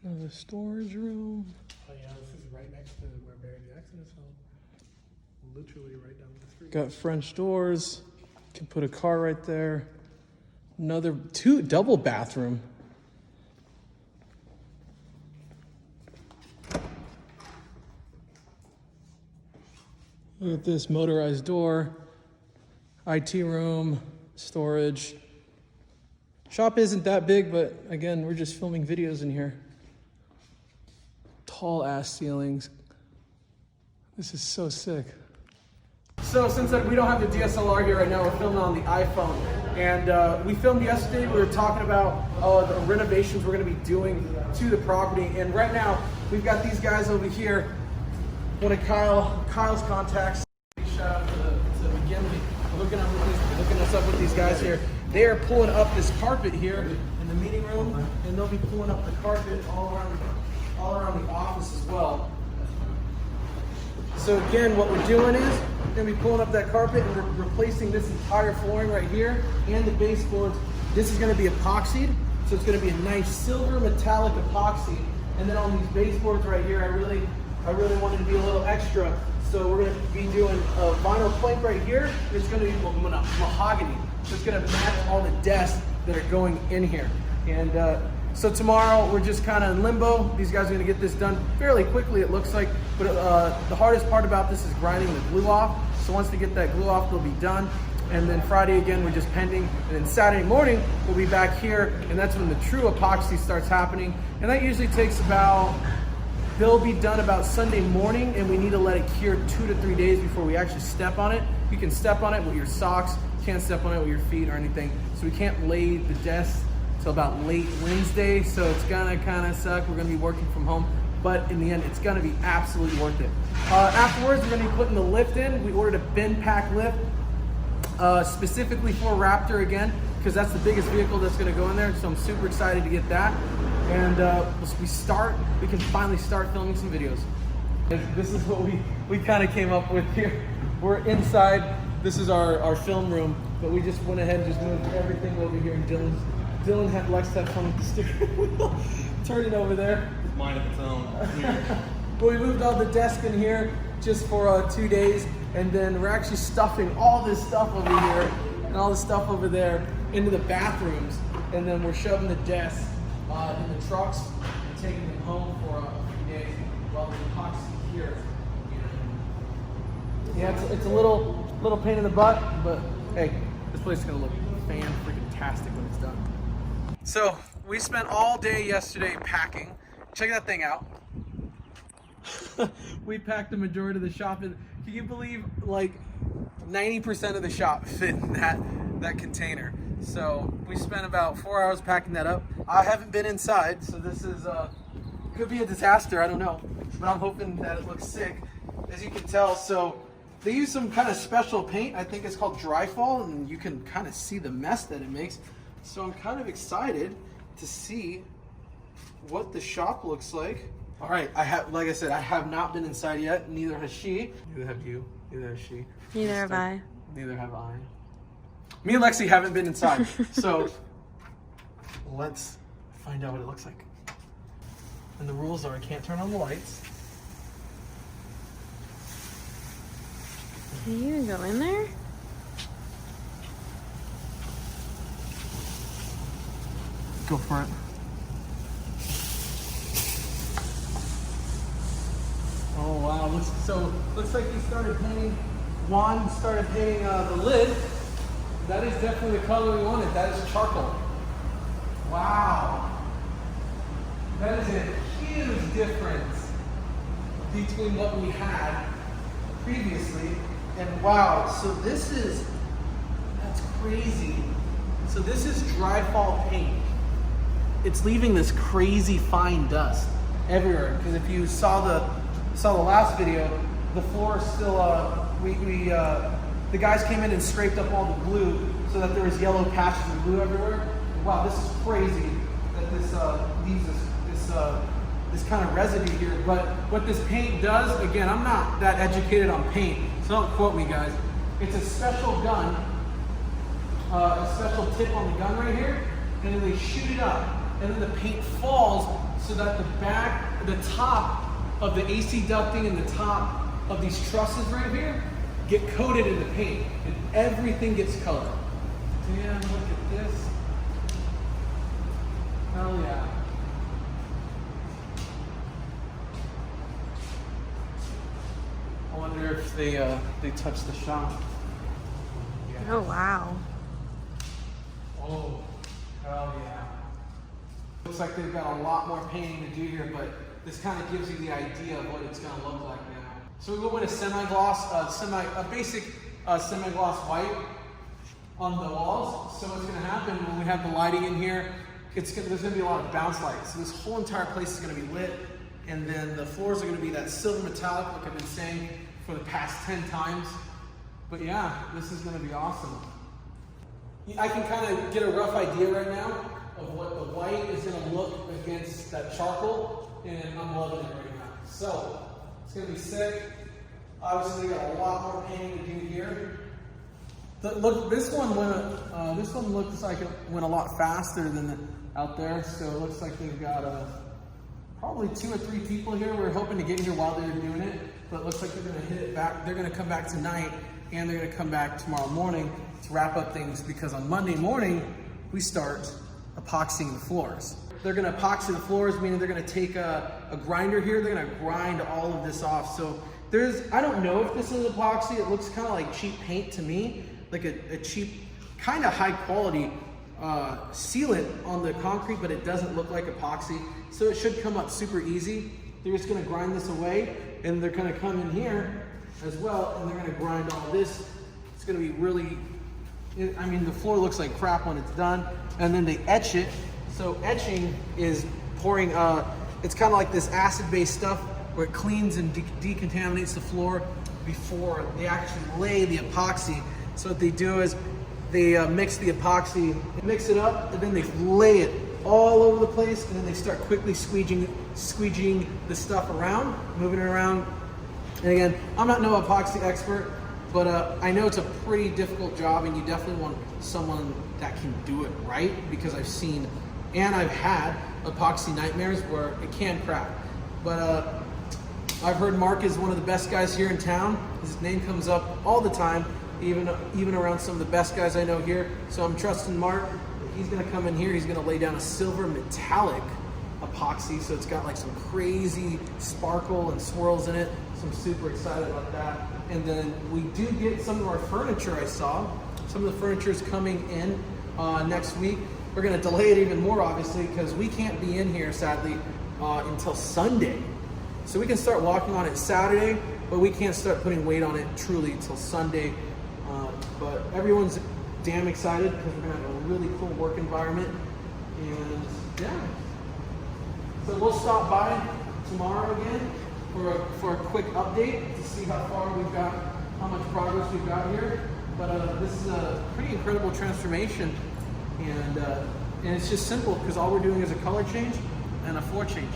Another storage room. Oh yeah, this is right next to where Barry Jackson is home. Literally right down the street. Got French doors. Can put a car right there. Another double bathroom. Look at this motorized door. IT room, storage. Shop isn't that big, but again, we're just filming videos in here. Tall ass ceilings. This is so sick. So since we don't have the DSLR here right now, we're filming on the iPhone. And we filmed yesterday, we were talking about the renovations we're gonna be doing to the property. And right now, we've got these guys over here. One of Kyle's contacts. Big shout out to McGinley. Hooking us up with these guys here. They are pulling up this carpet here in the meeting room, and they'll be pulling up the carpet all around the office as well. So again, what we're doing is we're gonna be pulling up that carpet and we're replacing this entire flooring right here and the baseboards. This is gonna be epoxied, so it's gonna be a nice silver metallic epoxy. And then on these baseboards right here, I really wanted to be a little extra. So we're gonna be doing a vinyl plank right here. It's gonna be mahogany. So it's gonna match all the desks that are going in here. And so tomorrow we're just kind of in limbo. These guys are gonna get this done fairly quickly, it looks like. But the hardest part about this is grinding the glue off. So once they get that glue off, they'll be done. And then Friday again, we're just pending. And then Saturday morning, we'll be back here. And that's when the true epoxy starts happening. And that usually takes they'll be done about Sunday morning, and we need to let it cure 2 to 3 days before we actually step on it. You can step on it with your socks, you can't step on it with your feet or anything. So we can't lay the desk till about late Wednesday, so it's gonna kind of suck. We're gonna be working from home, but in the end, it's gonna be absolutely worth it. Afterwards, we're gonna be putting the lift in. We ordered a bin pack lift, specifically for Raptor again, because that's the biggest vehicle that's gonna go in there, so I'm super excited to get that. And we can finally start filming some videos. This is what we kind of came up with here. We're inside. This is our film room, but we just went ahead and just moved everything over here. And Dylan likes to have fun with the steering wheel. Turn it over there. It's mine of its own. But we moved all the desk in here just for 2 days, and then we're actually stuffing all this stuff over here and all this stuff over there into the bathrooms, and then we're shoving the desks in the trucks and taking them home for a few days while the epoxy here. Yeah, it's a little pain in the butt, but hey, this place is gonna look fan-freaking-tastic when it's done. So we spent all day yesterday packing. Check that thing out. We packed the majority of the shop in. Can you believe like 90% of the shop fit in that container? So we spent about 4 hours packing that up. I haven't been inside, so this is could be a disaster, I don't know. But I'm hoping that it looks sick, as you can tell. So they use some kind of special paint, I think it's called dry fall, and you can kind of see the mess that it makes. So I'm kind of excited to see what the shop looks like. All right, like I said, I have not been inside yet, neither has she. Neither have you, neither has she. Neither have I. Neither have I. Me and Lexi haven't been inside, so let's find out what it looks like. And the rules are I can't turn on the lights. Can you even go in there? Go for it. Oh wow, looks like he started painting. Juan started painting the lid. That is definitely the color we wanted. That is charcoal. Wow. That is a huge difference between what we had previously. And wow, so that's crazy. So this is dry fall paint. It's leaving this crazy fine dust everywhere. Because if you saw the last video, the floor is still, the guys came in and scraped up all the glue so that there was yellow patches of glue everywhere. Wow, this is crazy that this leaves this kind of residue here. But what this paint does, again, I'm not that educated on paint, so don't quote me, guys. It's a special gun, a special tip on the gun right here, and then they shoot it up, and then the paint falls so that the top of the AC ducting and the top of these trusses right here get coated in the paint, and everything gets colored. Damn, look at this. Hell yeah. I wonder if they touch the shop. Yeah. Oh, wow. Oh, hell yeah. Looks like they've got a lot more painting to do here, but this kind of gives you the idea of what it's going to look like now. So we went with a semi-gloss, a basic semi-gloss white on the walls. So what's going to happen when we have the lighting in here, there's going to be a lot of bounce lights. So this whole entire place is going to be lit, and then the floors are going to be that silver metallic, like I've been saying for the past 10 times. But yeah, this is going to be awesome. I can kind of get a rough idea right now of what the white is going to look against that charcoal, and I'm loving it right now. So it's going to be sick. Obviously, we got a lot more painting to do here. Look, this one looks like it went a lot faster than out there. So it looks like they've got probably 2 or 3 people here. We're hoping to get here while they're doing it, but it looks like they're going to hit it back. They're going to come back tonight, and they're going to come back tomorrow morning to wrap up things, because on Monday morning we start epoxying the floors. They're going to epoxy the floors, meaning they're going to take a grinder here. They're going to grind all of this off. So I don't know if this is epoxy. It looks kind of like cheap paint to me, like a cheap, kind of high quality sealant on the concrete, but it doesn't look like epoxy. So it should come up super easy. They're just going to grind this away, and they're going to come in here as well, and they're going to grind all this. It's going to be really, I mean, the floor looks like crap when it's done, and then they etch it. So etching is pouring, it's kind of like this acid-based stuff where it cleans and decontaminates the floor before they actually lay the epoxy. So what they do is they mix the epoxy, mix it up, and then they lay it all over the place, and then they start quickly squeegeeing the stuff around, moving it around. And again, I'm not no epoxy expert, but I know it's a pretty difficult job, and you definitely want someone that can do it right, because I've seen and I've had epoxy nightmares where it can crack. But I've heard Mark is one of the best guys here in town. His name comes up all the time, even around some of the best guys I know here. So I'm trusting Mark. He's gonna come in here, he's gonna lay down a silver metallic epoxy, so it's got like some crazy sparkle and swirls in it. So I'm super excited about that. And then we do get some of our furniture. I saw some of the furniture is coming in next week. We're gonna delay it even more, obviously, because we can't be in here, sadly, until Sunday. So we can start walking on it Saturday, but we can't start putting weight on it truly until Sunday. But everyone's damn excited because we're gonna have a really cool work environment. And yeah, so we'll stop by tomorrow again for a quick update to see how far we've got, how much progress we've got here. But this is a pretty incredible transformation, and it's just simple because all we're doing is a color change and a floor change.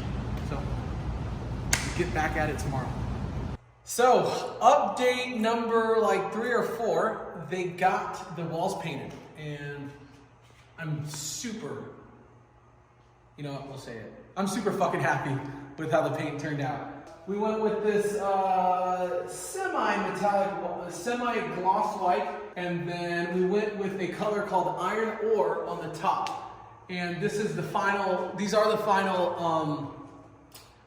So we'll get back at it tomorrow. So update number like 3 or 4, they got the walls painted, and I'm super, you know what, we'll say it. I'm super fucking happy with how the paint turned out. We went with this semi-metallic, semi-gloss white, and then we went with a color called iron ore on the top. And this is the final, these are the final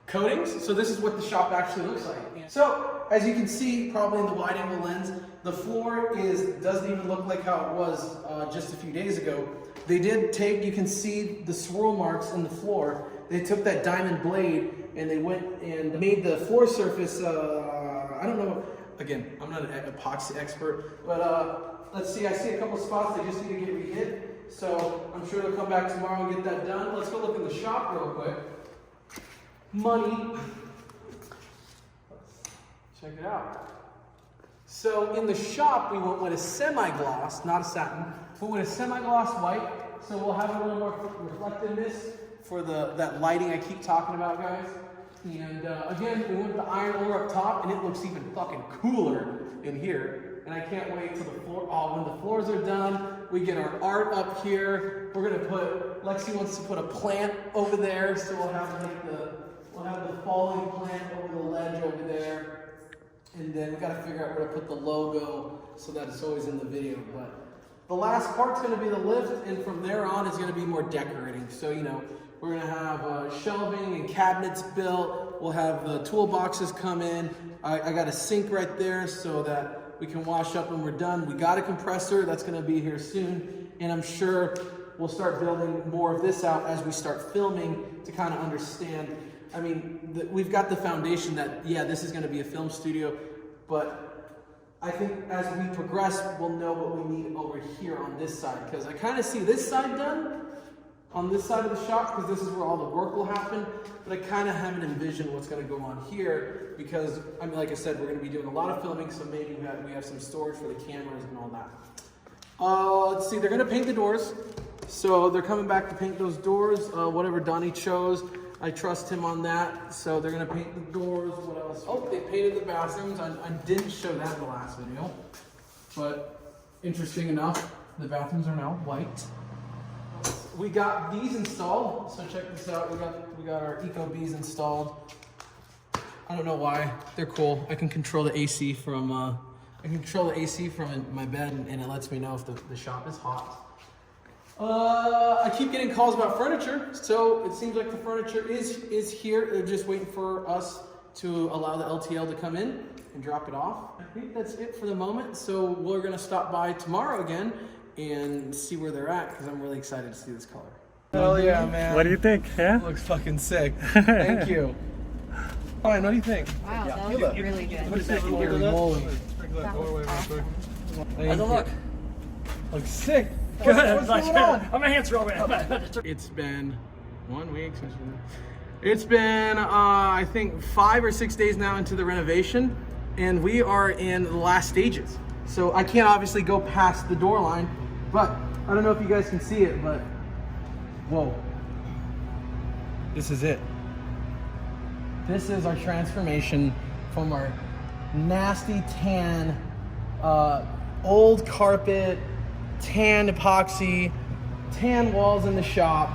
coatings. So this is what the shop actually looks like. So as you can see, probably in the wide angle lens, the floor doesn't even look like how it was just a few days ago. They did take, you can see the swirl marks in the floor. They took that diamond blade and they went and made the floor surface, I don't know, again, I'm not an epoxy expert, but let's see, I see a couple spots that just need to get re-hit. So I'm sure they'll come back tomorrow and get that done. Let's go look in the shop real quick. Money. Check it out. So in the shop, we went with a semi-gloss, not a satin, but with a semi-gloss white. So we'll have a little more reflectiveness for that lighting I keep talking about, guys. And again, we went with the iron ore up top, and it looks even fucking cooler in here. And I can't wait till the floor, when the floors are done, We get our art up here. We're gonna put, Lexi wants to put a plant over there, so we'll have the falling plant over the ledge over there. And then we gotta figure out where to put the logo so that it's always in the video. But the last part's gonna be the lift, and from there on is gonna be more decorating. So, you know, we're gonna have shelving and cabinets built. We'll have the toolboxes come in. I got a sink right there so that we can wash up when we're done. We got a compressor that's gonna be here soon. And I'm sure we'll start building more of this out as we start filming to kind of understand. I mean, we've got the foundation that, yeah, this is gonna be a film studio, but I think as we progress, we'll know what we need over here on this side. Because I kind of see this side done on this side of the shop, because this is where all the work will happen, but I kind of haven't envisioned what's going to go on here, because, I mean, like I said, we're going to be doing a lot of filming, so maybe we have some storage for the cameras and all that. Let's see, they're going to paint the doors, so they're coming back to paint those doors, whatever Donnie chose. I trust him on that, so they're going to paint the doors. What else? Oh, they painted the bathrooms. I didn't show that in the last video, but interesting enough, the bathrooms are now white. We got these installed, so check this out. We got our Eco Bees installed. I don't know why, they're cool. I can control the AC from my bed, and it lets me know if the shop is hot. I keep getting calls about furniture, so it seems like the furniture is here. They're just waiting for us to allow the LTL to come in and drop it off. I think that's it for the moment. So we're gonna stop by tomorrow again and see where they're at, because I'm really excited to see this color. Hell yeah, man. What do you think? Yeah? Looks fucking sick. Thank you. All right, what do you think? Wow, that looks really good. Holy moly. Awesome. How's it look? Looks sick. Good. What's going on? I'm a hands over. It's been 1 week since it's been, I think 5 or 6 days now into the renovation, and we are in the last stages. So I can't obviously go past the door line, but I don't know if you guys can see it, but whoa, this is it. This is our transformation from our nasty tan, old carpet, tan epoxy, tan walls in the shop,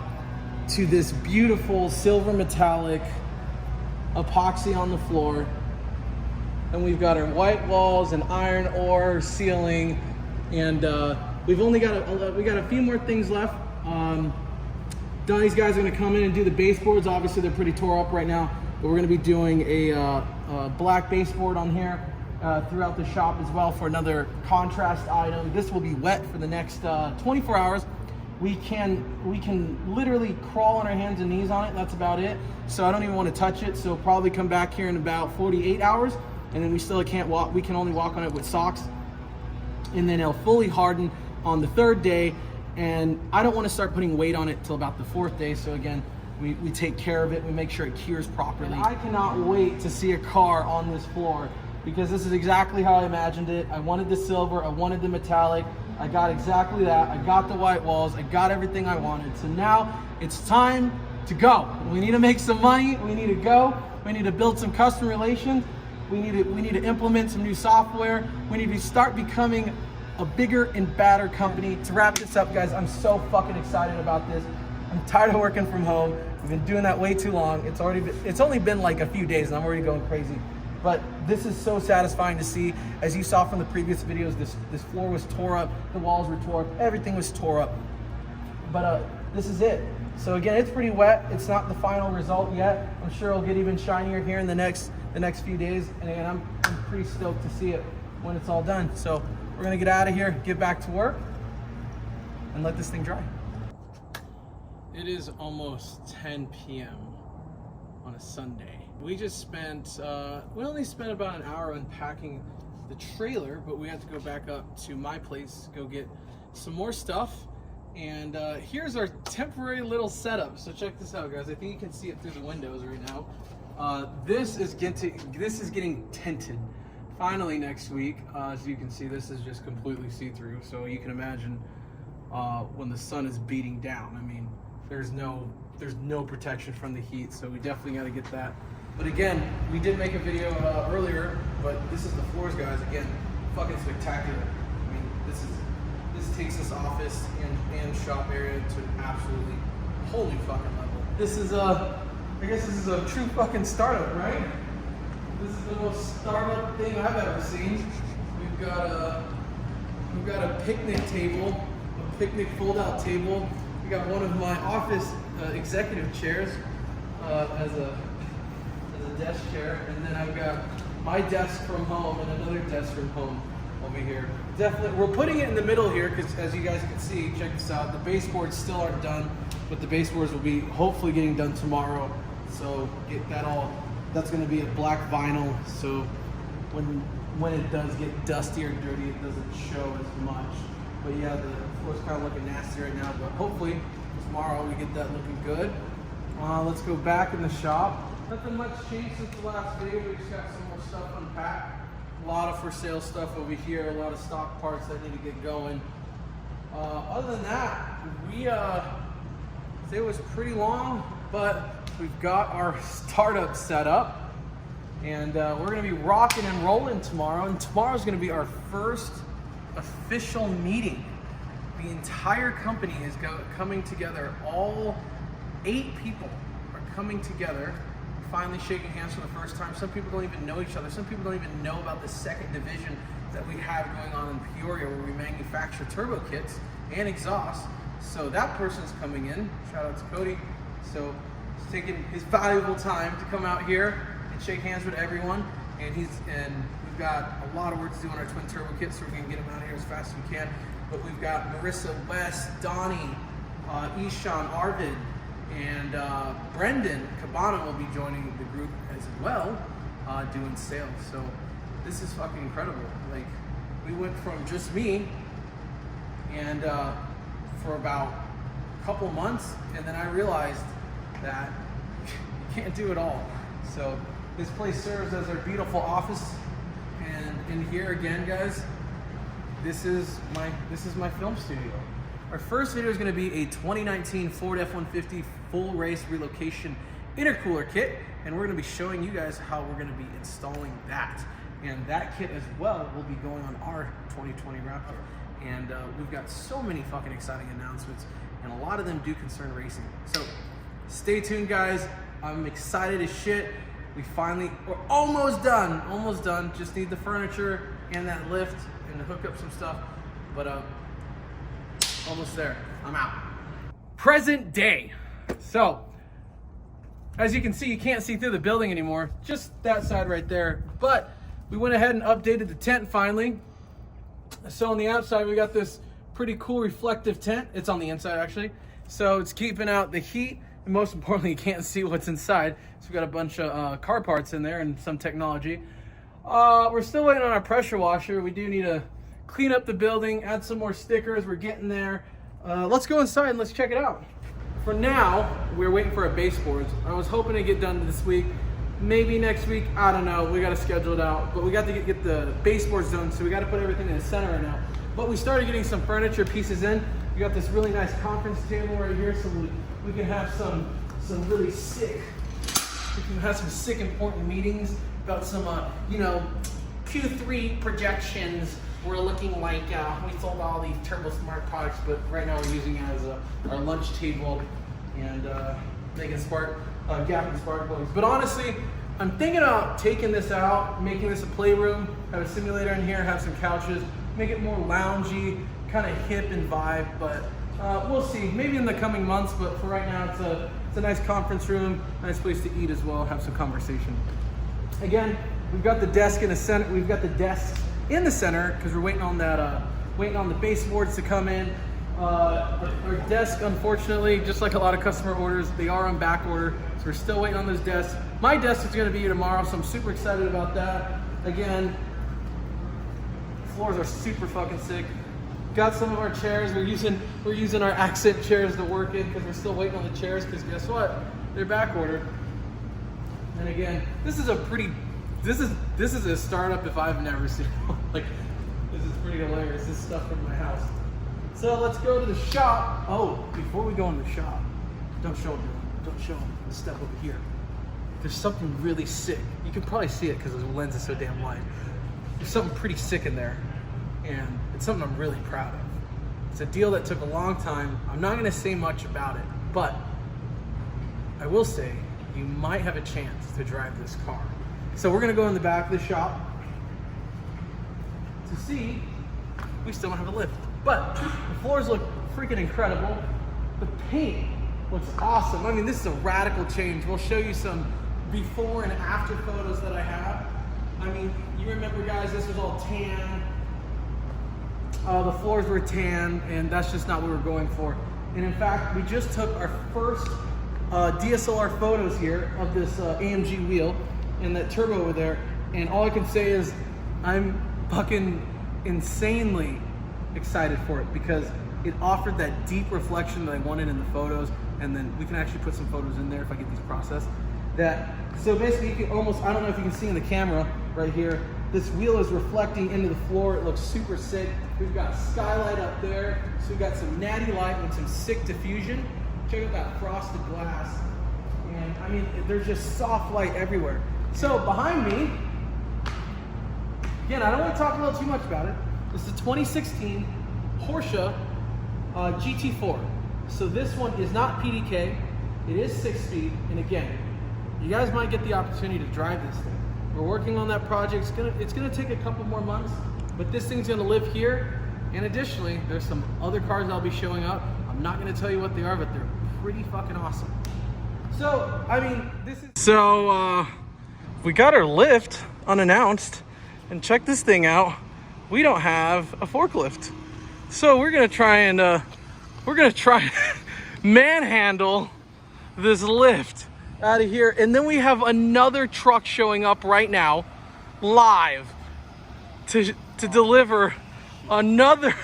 to this beautiful silver metallic epoxy on the floor. And we've got our white walls and iron ore ceiling, and we've only got a few more things left. Donnie's guys are gonna come in and do the baseboards. Obviously they're pretty tore up right now, but we're gonna be doing a black baseboard on here throughout the shop as well for another contrast item. This will be wet for the next 24 hours. We can literally crawl on our hands and knees on it. That's about it. So I don't even want to touch it. So probably come back here in about 48 hours. And then we still can't walk. We can only walk on it with socks. And then it'll fully harden on the 3rd day. And I don't want to start putting weight on it till about the 4th day. So again, we take care of it. We make sure it cures properly. And I cannot wait to see a car on this floor, because this is exactly how I imagined it. I wanted the silver, I wanted the metallic. I got exactly that. I got the white walls. I got everything I wanted. So now it's time to go. We need to make some money. We need to go. We need to build some customer relations. We need to implement some new software. We need to start becoming a bigger and badder company. To wrap this up, guys, I'm so fucking excited about this. I'm tired of working from home. We've been doing that way too long. It's only been like a few days and I'm already going crazy. But this is so satisfying to see. As you saw from the previous videos, this floor was tore up, the walls were tore up, everything was tore up. But this is it. So again, it's pretty wet. It's not the final result yet. I'm sure it'll get even shinier here in the next few days. And again, I'm pretty stoked to see it when it's all done. So we're gonna get out of here, get back to work, and let this thing dry. It is almost 10 p.m. on a Sunday. We just spent, we only spent about an hour unpacking the trailer, but we had to go back up to my place, go get some more stuff. And here's our temporary little setup. So check this out, guys. I think you can see it through the windows right now. This is getting tinted. Finally next week. As you can see, this is just completely see-through. So you can imagine when the sun is beating down. I mean, there's no protection from the heat, so we definitely got to get that. But again, we did make a video earlier, but this is the floors, guys. Again, fucking spectacular. I mean, this this takes this office and shop area to an absolutely holy fucking level. This is I guess this is a true fucking startup, right? This is the most startup thing I've ever seen. We've got a picnic table, a picnic fold-out table. We got one of my office executive chairs as a desk chair, and then I've got my desk from home and another desk from home over here. Definitely, we're putting it in the middle here because, as you guys can see, check this out. The baseboards still aren't done, but the baseboards will be hopefully getting done tomorrow. So get that all. That's going to be a black vinyl. So when it does get dusty or dirty, it doesn't show as much. But yeah, the floor's kind of looking nasty right now. But hopefully tomorrow we get that looking good. Let's go back in the shop. Nothing much changed since the last video. We just got some more stuff unpacked. A lot of for sale stuff over here. A lot of stock parts that need to get going. Other than that, it was pretty long, but we've got our startup set up, and we're going to be rocking and rolling tomorrow. And tomorrow's going to be our first official meeting. The entire company is coming together. All 8 people are coming together, finally shaking hands for the first time. Some people don't even know each other. Some people don't even know about the second division that we have going on in Peoria, where we manufacture turbo kits and exhaust. So that person's coming in. Shout out to Cody. So he's taking his valuable time to come out here and shake hands with everyone. And we've got a lot of work to do on our twin turbo kits, so we're gonna get them out here as fast as we can. But we've got Marissa, Wes, Donnie, Ishan, Arvid, and Brendan Cabana will be joining the group as well, doing sales. So this is fucking incredible. Like, we went from just me and for about a couple months, and then I realized that you can't do it all. So this place serves as our beautiful office, and in here again, guys, this is my film studio. Our first video is going to be a 2019 Ford F-150 full race relocation intercooler kit, and we're going to be showing you guys how we're going to be installing that. And that kit as well will be going on our 2020 Raptor. And we've got so many fucking exciting announcements, and a lot of them do concern racing. So stay tuned, guys. I'm excited as shit. We're almost done. Just need the furniture and that lift and to hook up some stuff. But almost there. I'm out. Present day. So, as you can see, you can't see through the building anymore. Just that side right there. But we went ahead and updated the tent finally. So on the outside, we got this pretty cool reflective tent. It's on the inside, actually. So it's keeping out the heat. And most importantly, you can't see what's inside. So we got a bunch of car parts in there and some technology. We're still waiting on our pressure washer. We do need to clean up the building, add some more stickers. We're getting there. Let's go inside and let's check it out. For now, we're waiting for our baseboards. I was hoping to get done this week, maybe next week. I don't know. We got to schedule it out, but we got to get the baseboards done, so we got to put everything in the center right now. But we started getting some furniture pieces in. We got this really nice conference table right here, so we can have some really sick. We can have some sick important meetings about some Q3 projections. We're looking like we sold all these Turbo Smart products, but right now we're using it as our lunch table and making gap and spark plugs. But honestly, I'm thinking about taking this out, making this a playroom, have a simulator in here, have some couches, make it more loungy, kind of hip and vibe. But we'll see. Maybe in the coming months. But for right now, it's a nice conference room, nice place to eat as well, have some conversation. Again, we've got the desk in the center. We've got the desks in the center because we're waiting on that, waiting on the baseboards to come in. Our desk, unfortunately, just like a lot of customer orders, they are on back order, so we're still waiting on those desks. My desk is going to be here tomorrow, so I'm super excited about that. Again, floors are super fucking sick. Got some of our chairs. We're using our accent chairs to work in because we're still waiting on the chairs. Because guess what? They're back ordered. And again, this is a startup if I've never seen one. Like, this is pretty hilarious. This stuff from my house. So let's go to the shop. Oh, before we go in the shop, don't show them. Don't show them. Let's step over here. There's something really sick. You can probably see it because the lens is so damn wide. There's something pretty sick in there, and it's something I'm really proud of. It's a deal that took a long time. I'm not gonna say much about it, but I will say you might have a chance to drive this car. So we're gonna go in the back of the shop to see. We still don't have a lift, but the floors look freaking incredible. The paint looks awesome. I mean, this is a radical change. We'll show you some before and after photos that I have. I mean, you remember guys, this was all tan. The floors were tan, and that's just not what we're going for. And in fact, we just took our first DSLR photos here of this AMG wheel and that turbo over there. And all I can say is I'm fucking insanely excited for it because it offered that deep reflection that I wanted in the photos. And then we can actually put some photos in there if I get these processed. So basically you can almost, I don't know if you can see in the camera right here, this wheel is reflecting into the floor. It looks super sick. We've got a skylight up there. So we've got some natty light and some sick diffusion. Check out that frosted glass. And I mean, there's just soft light everywhere. So behind me, again, I don't want to talk a little too much about it. This is a 2016 Porsche GT4. So this one is not PDK. It is 6-speed. And again, you guys might get the opportunity to drive this thing. We're working on that project. It's gonna take a couple more months, but this thing's gonna live here. And additionally, there's some other cars that'll be showing up. I'm not gonna tell you what they are, but they're pretty fucking awesome. So, I mean, this is... So, we got our lift unannounced, and check this thing out. We don't have a forklift. So we're gonna try manhandle this lift out of here. And then we have another truck showing up right now, live, to deliver another.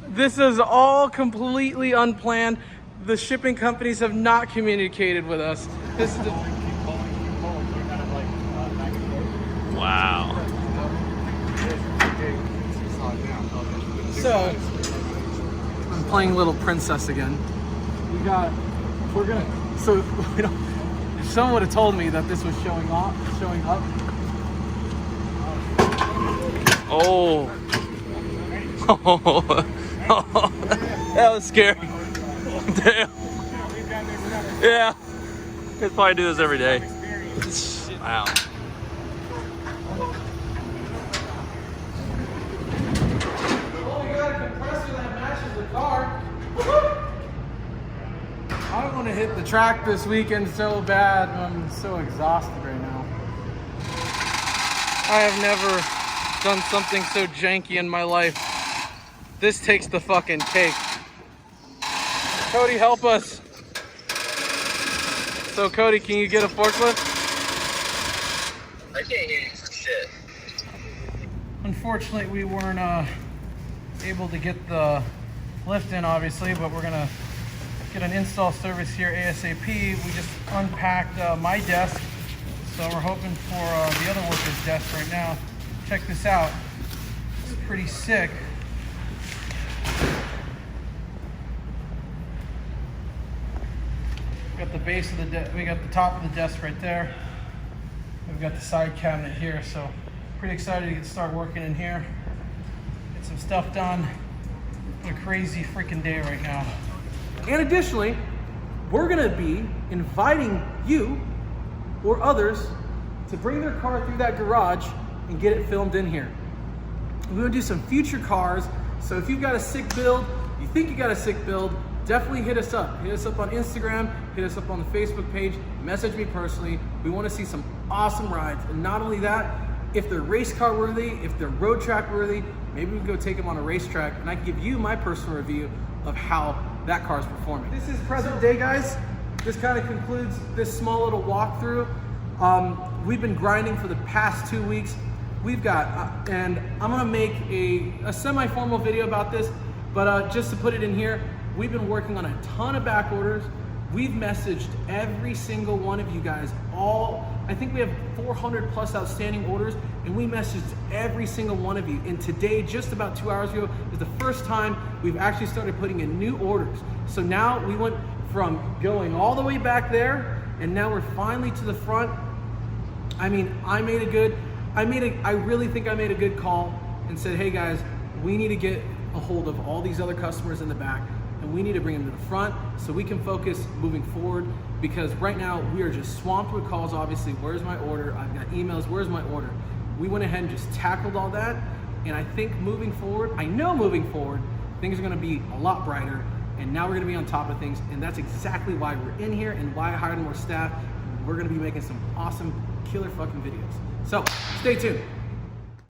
This is all completely unplanned. The shipping companies have not communicated with us. This is Wow. So, I'm playing Little Princess again. So, if someone would have told me that this was showing up. Oh. That was scary. Damn. Yeah. Could probably do this every day. Wow. Oh, we got a compressor that matches the car. I want to hit the track this weekend so bad. I'm so exhausted right now. I have never done something so janky in my life. This takes the fucking cake. Cody, help us. So Cody, can you get a forklift? I can't hear you for shit. Unfortunately, we weren't able to get the lift in, obviously, but we're gonna get an install service here ASAP. We just unpacked my desk, so we're hoping for the other worker's desk right now. Check this out. It's pretty sick. We got the base of the we got the top of the desk right there. We've got the side cabinet here, so pretty excited to start working in here. Get some stuff done. What a crazy freaking day right now. And additionally, we're gonna be inviting you or others to bring their car through that garage and get it filmed in here. We're gonna do some future cars, so if you've got a sick build, you think you got a sick build, definitely hit us up. Hit us up on Instagram, hit us up on the Facebook page, message me personally. We wanna see some awesome rides. And not only that, if they're race car worthy, if they're road track worthy, maybe we can go take them on a racetrack and I can give you my personal review of how that car's performing. This is present day, guys. This kind of concludes this small little walkthrough. We've been grinding for the past 2 weeks. We've got, and I'm gonna make a semi-formal video about this, but just to put it in here, we've been working on a ton of back orders. We've messaged every single one of you guys. I think we have 400 plus outstanding orders, and we messaged every single one of you. And today, just about 2 hours ago, is the first time we've actually started putting in new orders. So now we went from going all the way back there, and now we're finally to the front. I mean, I really think I made a good call and said, hey guys, we need to get a hold of all these other customers in the back, and we need to bring them to the front so we can focus moving forward, because right now we are just swamped with calls. Obviously, where's my order? I've got emails, where's my order? We went ahead and just tackled all that, and I think moving forward, I know moving forward, things are gonna be a lot brighter, and now we're gonna be on top of things, and that's exactly why we're in here and why I hired more staff. We're gonna be making some awesome, killer fucking videos. So, stay tuned.